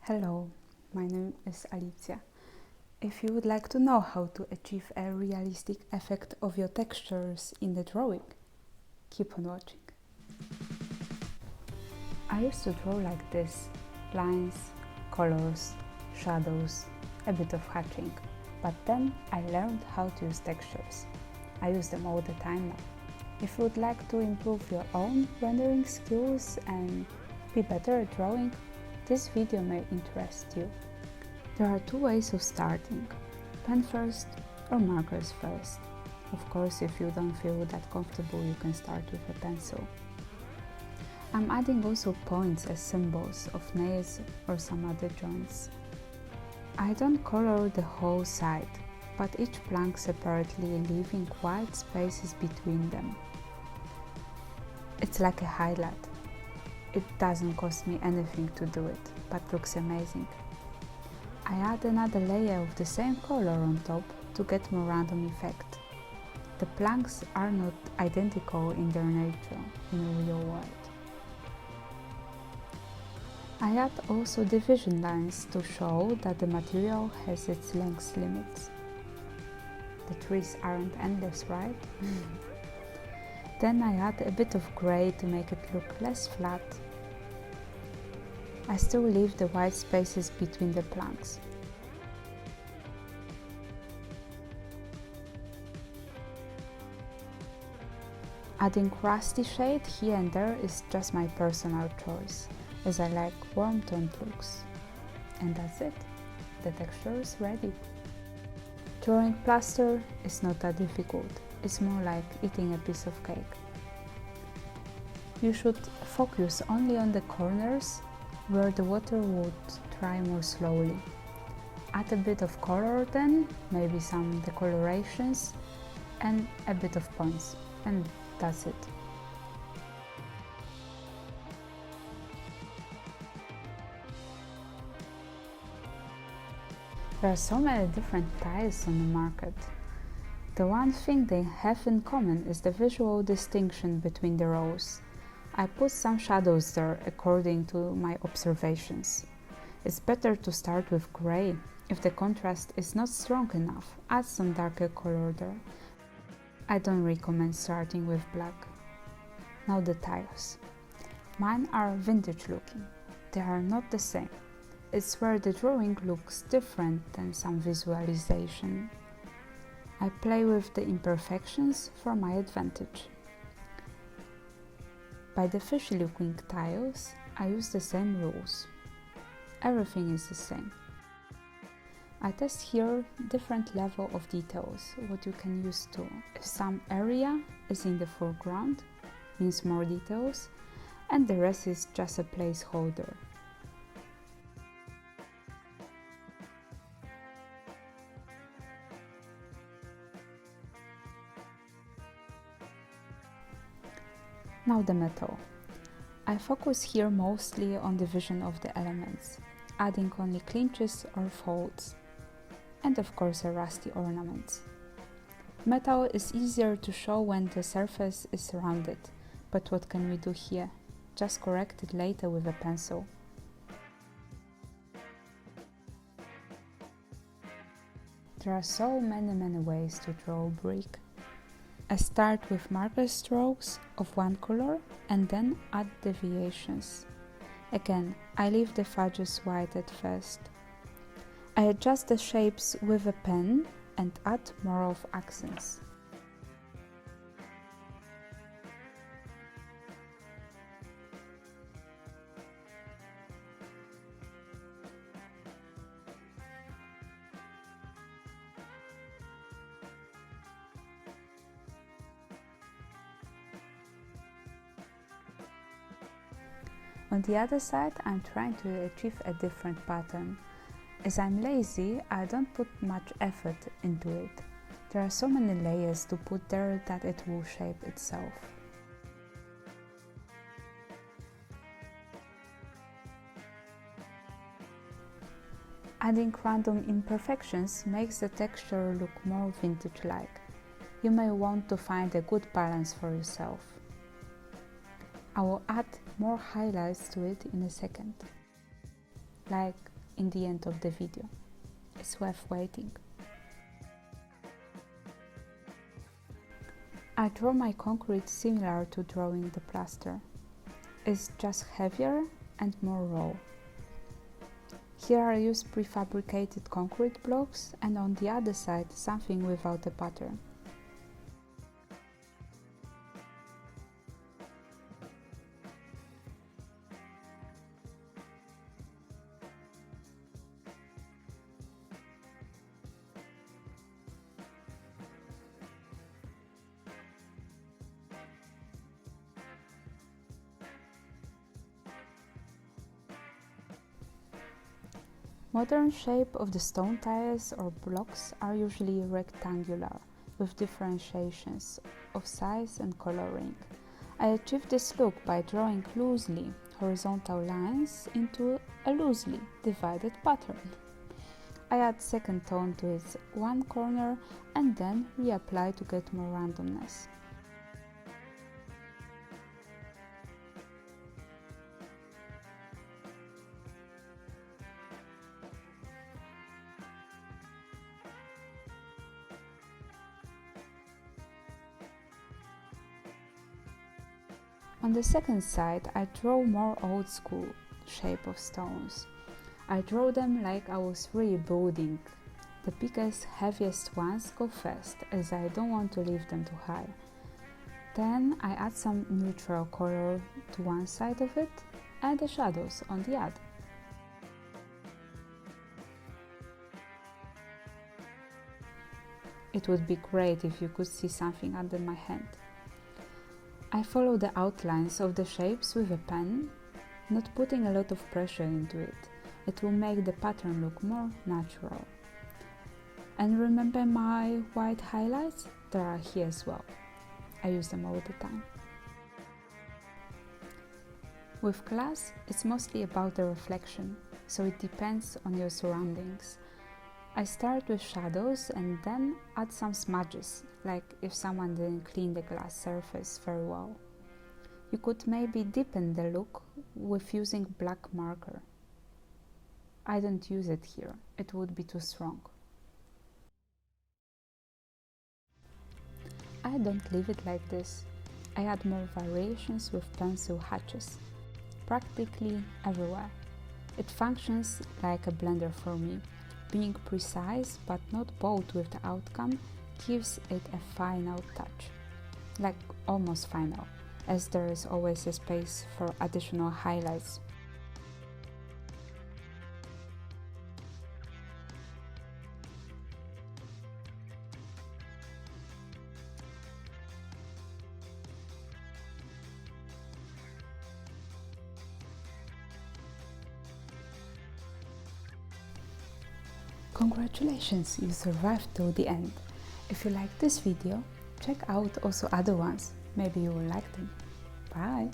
Hello, my name is Alicia. If you would like to know how to achieve a realistic effect of your textures in the drawing, keep on watching. I used to draw like this: lines, colors, shadows, a bit of hatching. But then I learned how to use textures. I use them all the time now. If you would like to improve your own rendering skills and be better at drawing, this video may interest you. There are two ways of starting: pen first or markers first. Of course, if you don't feel that comfortable, you can start with a pencil. I'm adding also points as symbols of nails or some other joints. I don't color the whole side, but each plank separately, leaving wide spaces between them. It's like a highlight. It doesn't cost me anything to do it, but looks amazing. I add another layer of the same color on top to get more random effect. The planks are not identical in their nature in the real world. I add also division lines to show that the material has its length limits. The trees aren't endless, right? Then I add a bit of grey to make it look less flat. I still leave the white spaces between the planks. Adding rusty shade here and there is just my personal choice, as I like warm toned looks. And that's it. The texture is ready. Drawing plaster is not that difficult. It's more like eating a piece of cake. You should focus only on the corners where the water would dry more slowly. Add a bit of color then, maybe some decolorations and a bit of points, and that's it. There are so many different tiles on the market. The one thing they have in common is the visual distinction between the rows. I put some shadows there according to my observations. It's better to start with grey. If the contrast is not strong enough, add some darker color there. I don't recommend starting with black. Now the tiles. Mine are vintage looking. They are not the same. It's where the drawing looks different than some visualization. I play with the imperfections for my advantage. By the fishy looking tiles, I use the same rules. Everything is the same. I test here different level of details, what you can use too. If some area is in the foreground, means more details, and the rest is just a placeholder. Now the metal. I focus here mostly on the vision of the elements, adding only clinches or folds, and of course a rusty ornament. Metal is easier to show when the surface is rounded, but what can we do here? Just correct it later with a pencil. There are so many ways to draw a brick. I start with marker strokes of one color and then add deviations. Again, I leave the fudges white at first. I adjust the shapes with a pen and add more of accents. On the other side, I'm trying to achieve a different pattern. As I'm lazy, I don't put much effort into it. There are so many layers to put there that it will shape itself. Adding random imperfections makes the texture look more vintage-like. You may want to find a good balance for yourself. I will add more highlights to it in a second. Like in the end of the video. It's worth waiting. I draw my concrete similar to drawing the plaster. It's just heavier and more raw. Here I use prefabricated concrete blocks, and on the other side something without a pattern. Modern shape of the stone tiles or blocks are usually rectangular, with differentiations of size and coloring. I achieved this look by drawing loosely horizontal lines into a loosely divided pattern. I add second tone to its one corner and then reapply to get more randomness. On the second side, I draw more old school shape of stones. I draw them like I was rebuilding. The biggest, heaviest ones go first, as I don't want to leave them too high. Then I add some neutral color to one side of it and the shadows on the other. It would be great if you could see something under my hand. I follow the outlines of the shapes with a pen, not putting a lot of pressure into it. It will make the pattern look more natural. And remember my white highlights? They are here as well. I use them all the time. With glass, it's mostly about the reflection, so it depends on your surroundings. I start with shadows and then add some smudges, like if someone didn't clean the glass surface very well. You could maybe deepen the look with using black marker. I don't use it here, it would be too strong. I don't leave it like this. I add more variations with pencil hatches, practically everywhere. It functions like a blender for me. Being precise but not bold with the outcome gives it a final touch, like almost final, as there is always a space for additional highlights. Congratulations, you survived till the end. If you like this video, check out also other ones. Maybe you will like them. Bye!